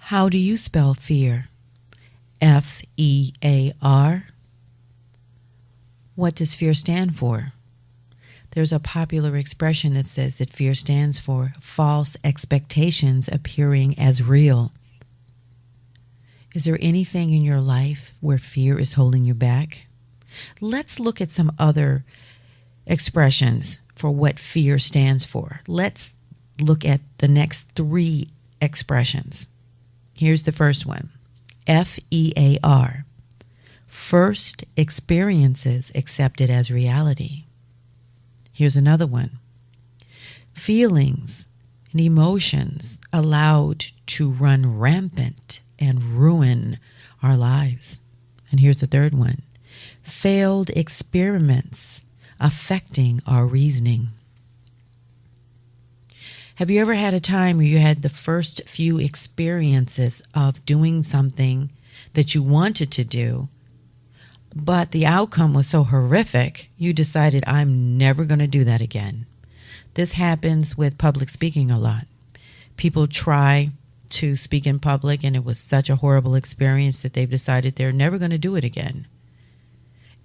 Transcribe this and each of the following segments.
How do you spell fear? F-E-A-R? What does fear stand for? There's a popular expression that says that fear stands for false expectations appearing as real. Is there anything in your life where fear is holding you back? Let's look at some other expressions for what fear stands for. Let's look at the next three expressions. Here's the first one. F-E-A-R. First experiences accepted as reality. Here's another one. Feelings and emotions allowed to run rampant and ruin our lives. And here's the third one. Failed experiments affecting our reasoning. Have you ever had a time where you had the first few experiences of doing something that you wanted to do, but the outcome was so horrific, you decided, I'm never going to do that again? This happens with public speaking a lot. People try to speak in public, and it was such a horrible experience that they've decided they're never going to do it again.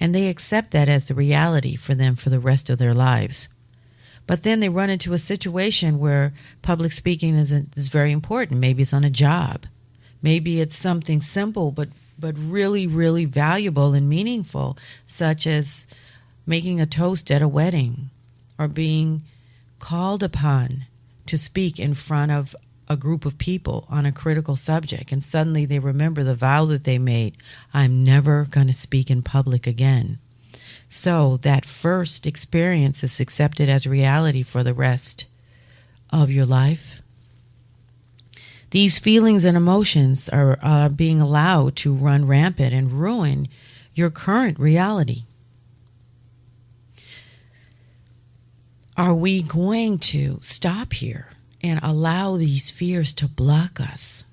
And they accept that as the reality for them for the rest of their lives. But then they run into a situation where public speaking is very important. Maybe it's on a job. Maybe it's something simple but really, really valuable and meaningful, such as making a toast at a wedding or being called upon to speak in front of a group of people on a critical subject. And suddenly they remember the vow that they made. I'm never going to speak in public again. So that first experience is accepted as reality for the rest of your life. These feelings and emotions are being allowed to run rampant and ruin your current reality. Are we going to stop here and allow these fears to block us?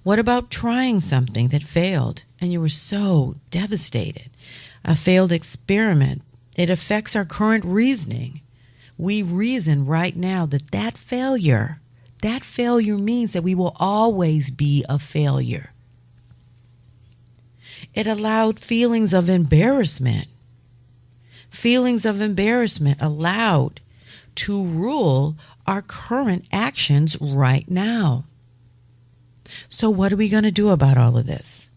What about trying something that failed and you were so devastated? A failed experiment, it affects our current reasoning. We reason right now that failure means that we will always be a failure. It allowed feelings of embarrassment. Feelings of embarrassment allowed to rule our current actions right now. So what are we going to do about all of this?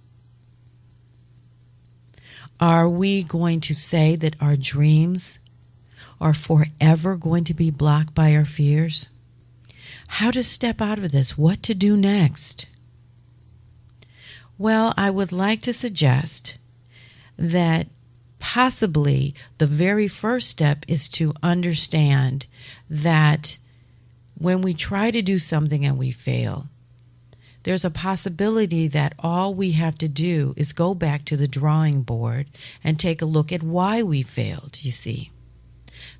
Are we going to say that our dreams are forever going to be blocked by our fears? How to step out of this? What to do next? Well, I would like to suggest that possibly the very first step is to understand that when we try to do something and we fail, there's a possibility that all we have to do is go back to the drawing board and take a look at why we failed, you see.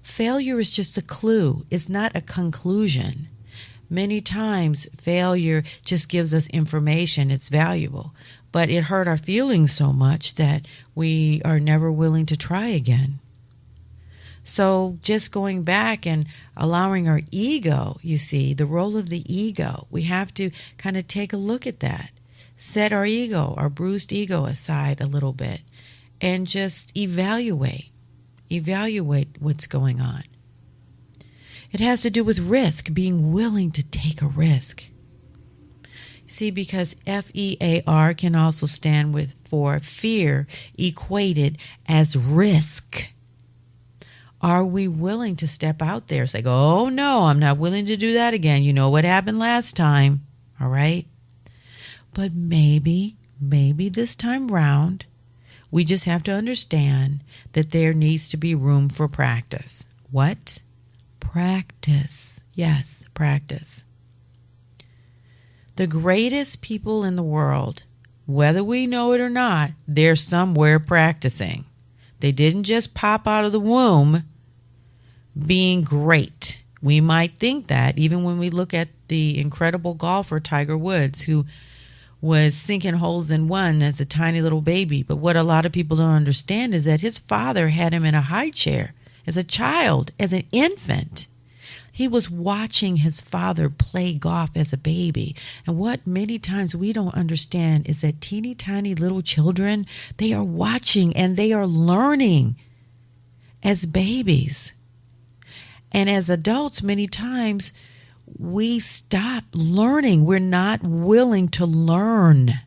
Failure is just a clue. It's not a conclusion. Many times, failure just gives us information. It's valuable. But it hurt our feelings so much that we are never willing to try again. So just going back and allowing our ego, you see, the role of the ego, we have to kind of take a look at that. Set our ego, our bruised ego aside a little bit and just evaluate what's going on. It has to do with risk, being willing to take a risk. See, because F-E-A-R can also stand for fear equated as risk. Are we willing to step out there and say, oh, no, I'm not willing to do that again. You know what happened last time, all right? But maybe this time round, we just have to understand that there needs to be room for practice. What? Practice. Yes, practice. The greatest people in the world, whether we know it or not, they're somewhere practicing. They didn't just pop out of the womb being great. We might think that even when we look at the incredible golfer Tiger Woods, who was sinking holes in one as a tiny little baby. But what a lot of people don't understand is that his father had him in a high chair as a child, as an infant. He was watching his father play golf as a baby. And what many times we don't understand is that teeny tiny little children, they are watching and they are learning as babies. And as adults, many times we stop learning. We're not willing to learn.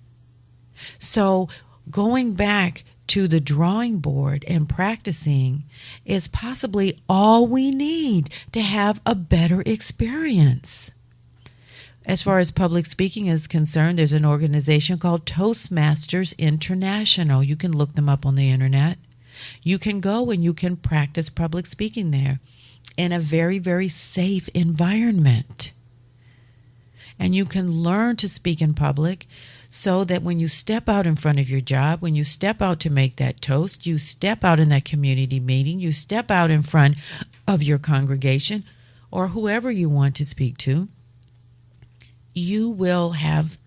So going back to the drawing board and practicing is possibly all we need to have a better experience. As far as public speaking is concerned, there's an organization called Toastmasters International. You can look them up on the internet. You can go and you can practice public speaking there in a very, very safe environment. And you can learn to speak in public so that when you step out in front of your job, when you step out to make that toast, you step out in that community meeting, you step out in front of your congregation or whoever you want to speak to, you will have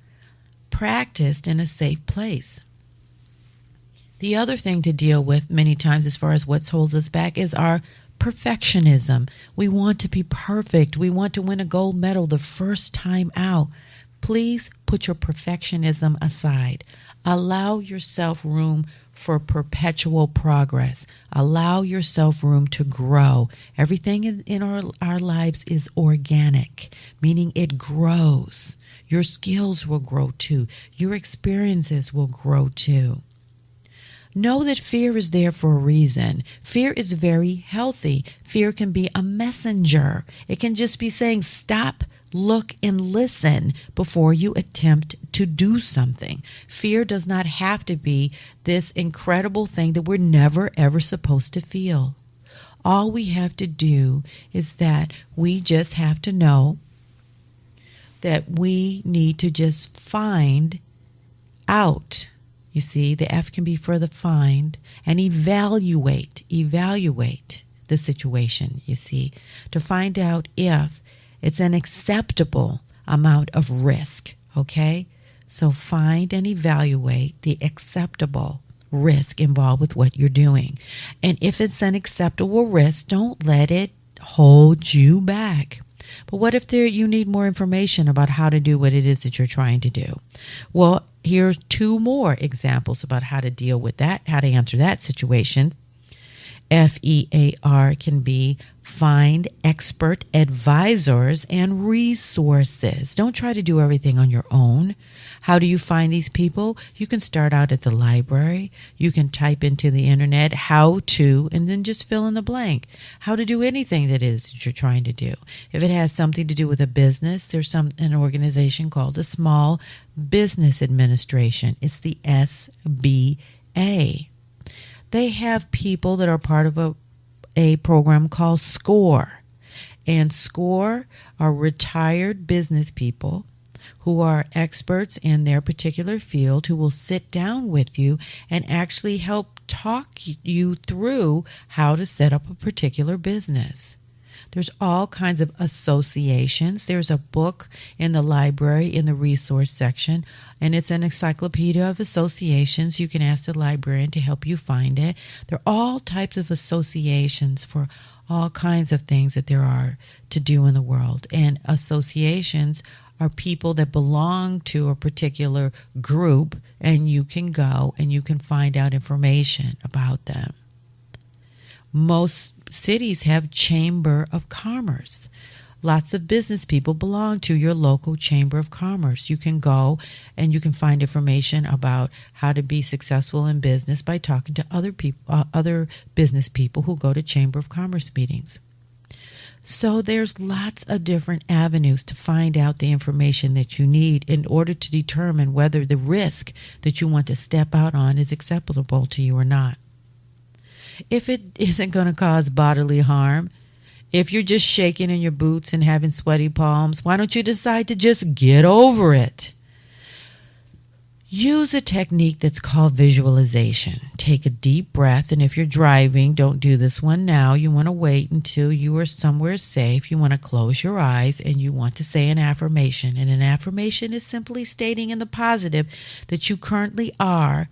practiced in a safe place. The other thing to deal with many times as far as what holds us back is our perfectionism. We want to be perfect. We want to win a gold medal the first time out. Please put your perfectionism aside. Allow yourself room for perpetual progress. Allow yourself room to grow. Everything in our lives is organic, meaning it grows. Your skills will grow too. Your experiences will grow too. Know that fear is there for a reason. Fear is very healthy. Fear can be a messenger. It can just be saying, stop, look, and listen before you attempt to do something. Fear does not have to be this incredible thing that we're never, ever supposed to feel. All we have to do is that we just have to know that we need to just find out. You see, the F can be for the find and evaluate the situation, you see, to find out if it's an acceptable amount of risk, okay? So find and evaluate the acceptable risk involved with what you're doing. And if it's an acceptable risk, don't let it hold you back. But what if you need more information about how to do what it is that you're trying to do? Well, here's 2 more examples about how to deal with that, how to answer that situation. F.E.A.R. can be find expert advisors and resources. Don't try to do everything on your own. How do you find these people? You can start out at the library. You can type into the internet how to, and then just fill in the blank. How to do anything that is that you're trying to do. If it has something to do with a business, there's an organization called the Small Business Administration. It's the SBA. They have people that are part of a program called SCORE. And SCORE are retired business people who are experts in their particular field who will sit down with you and actually help talk you through how to set up a particular business. There's all kinds of associations. There's a book in the library in the resource section, and it's an encyclopedia of associations. You can ask the librarian to help you find it. There are all types of associations for all kinds of things that there are to do in the world. And associations are people that belong to a particular group, and you can go and you can find out information about them. Most cities have Chamber of Commerce. Lots of business people belong to your local Chamber of Commerce. You can go and you can find information about how to be successful in business by talking to other people, other business people who go to Chamber of Commerce meetings. So there's lots of different avenues to find out the information that you need in order to determine whether the risk that you want to step out on is acceptable to you or not. If it isn't going to cause bodily harm, if you're just shaking in your boots and having sweaty palms, why don't you decide to just get over it? Use a technique that's called visualization. Take a deep breath, and if you're driving, don't do this one now. You want to wait until you are somewhere safe. You want to close your eyes, and you want to say an affirmation. And an affirmation is simply stating in the positive that you currently are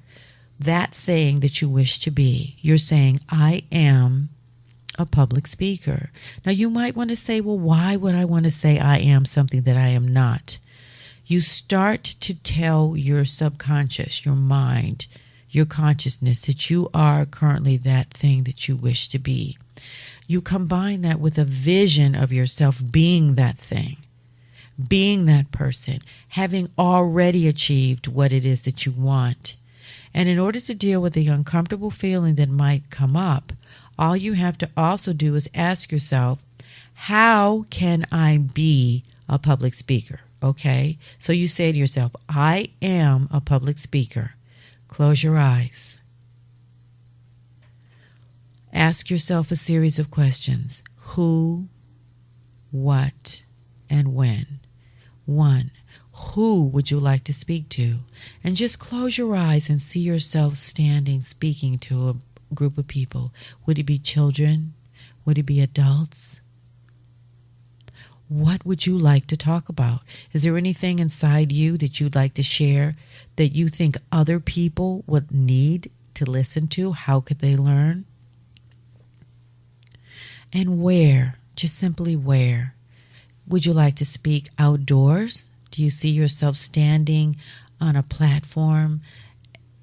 that thing that you wish to be. You're saying, I am a public speaker. Now, you might want to say, well, why would I want to say I am something that I am not? You start to tell your subconscious, your mind, your consciousness that you are currently that thing that you wish to be. You combine that with a vision of yourself being that thing, being that person, having already achieved what it is that you want. And in order to deal with the uncomfortable feeling that might come up, all you have to also do is ask yourself, how can I be a public speaker? Okay? So you say to yourself, I am a public speaker. Close your eyes. Ask yourself a series of questions. Who, what, and when? 1. Who would you like to speak to? And just close your eyes and see yourself standing, speaking to a group of people. Would it be children? Would it be adults? What would you like to talk about? Is there anything inside you that you'd like to share that you think other people would need to listen to? How could they learn? And where? Just simply where? Would you like to speak outdoors? Do you see yourself standing on a platform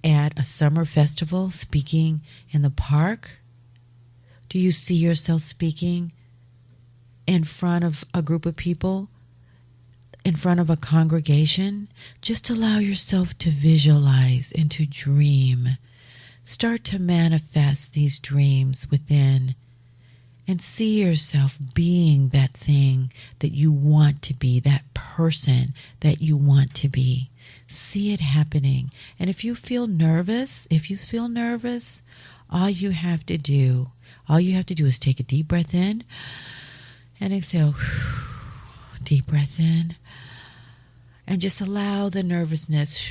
at a summer festival, speaking in the park? Do you see yourself speaking in front of a group of people, in front of a congregation? Just allow yourself to visualize and to dream. Start to manifest these dreams within and see yourself being that thing that you want to be, that person that you want to be. See it happening. And if you feel nervous, all you have to do is take a deep breath in and exhale. Deep breath in. And just allow the nervousness.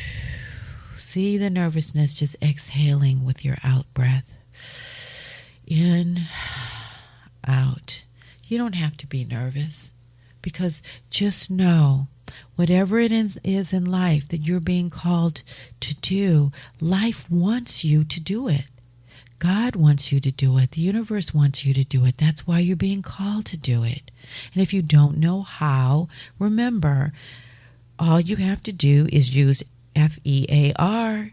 See the nervousness just exhaling with your out breath. In, out. You don't have to be nervous, because just know whatever it is in life that you're being called to do, life wants you to do it. God wants you to do it. The universe wants you to do it. That's why you're being called to do it. And if you don't know how, remember, all you have to do is use F.E.A.R.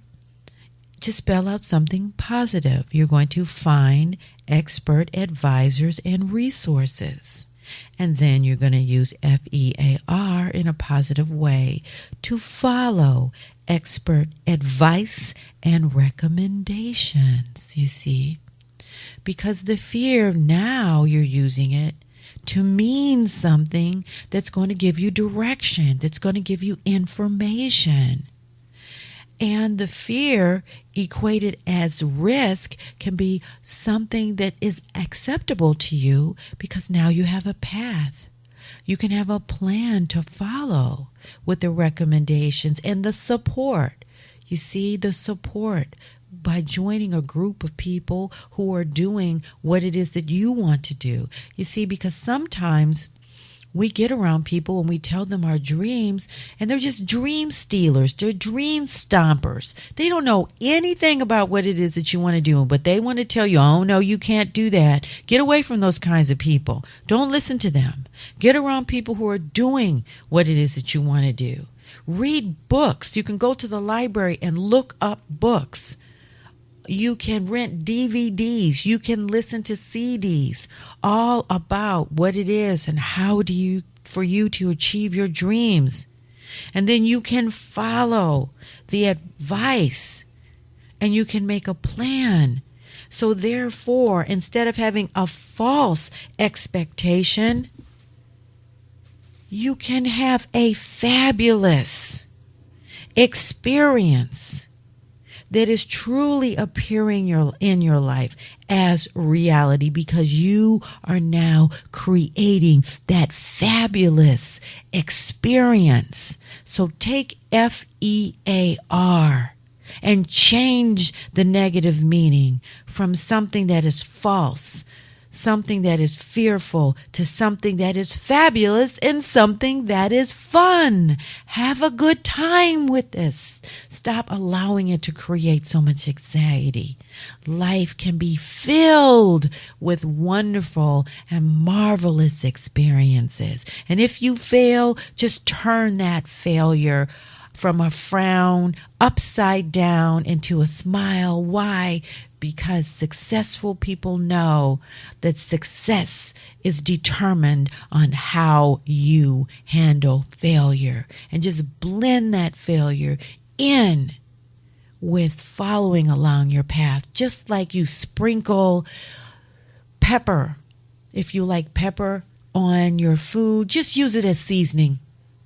to spell out something positive. You're going to find expert advisors and resources. And then you're going to use F.E.A.R. in a positive way to follow expert advice and recommendations, you see. Because the fear, now you're using it to mean something that's going to give you direction, that's going to give you information. And the fear equated as risk can be something that is acceptable to you, because now you have a path. You can have a plan to follow with the recommendations and the support. You see, the support by joining a group of people who are doing what it is that you want to do. You see, because sometimes we get around people and we tell them our dreams, and they're just dream stealers. They're dream stompers. They don't know anything about what it is that you want to do, but they want to tell you, oh, no, you can't do that. Get away from those kinds of people. Don't listen to them. Get around people who are doing what it is that you want to do. Read books. You can go to the library and look up books. You can rent DVDs. You can listen to CDs, all about what it is and how for you to achieve your dreams. And then you can follow the advice and you can make a plan. So therefore, instead of having a false expectation, you can have a fabulous experience that is truly appearing in your life as reality, because you are now creating that fabulous experience. So take F.E.A.R. and change the negative meaning from something that is false something that is fearful to something that is fabulous and something that is fun. Have a good time with this. Stop allowing it to create so much anxiety. Life can be filled with wonderful and marvelous experiences. And if you fail, just turn that failure from a frown upside down into a smile. Why? Because successful people know that success is determined on how you handle failure. And just blend that failure in with following along your path, just like you sprinkle pepper. If you like pepper on your food, just use it as seasoning.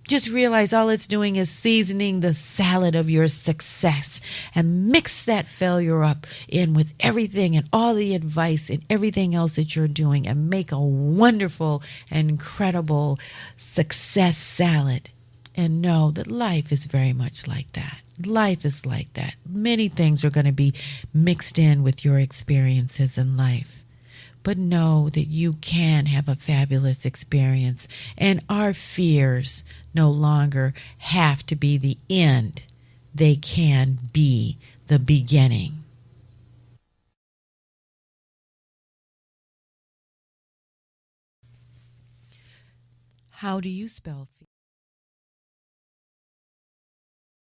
Just realize all it's doing is seasoning the salad of your success, and mix that failure up in with everything and all the advice and everything else that you're doing, and make a wonderful and incredible success salad. And know that life is very much like that. Life is like that. Many things are going to be mixed in with your experiences in life. But know that you can have a fabulous experience, and our fears no longer have to be the end. They can be the beginning. How do you spell fear?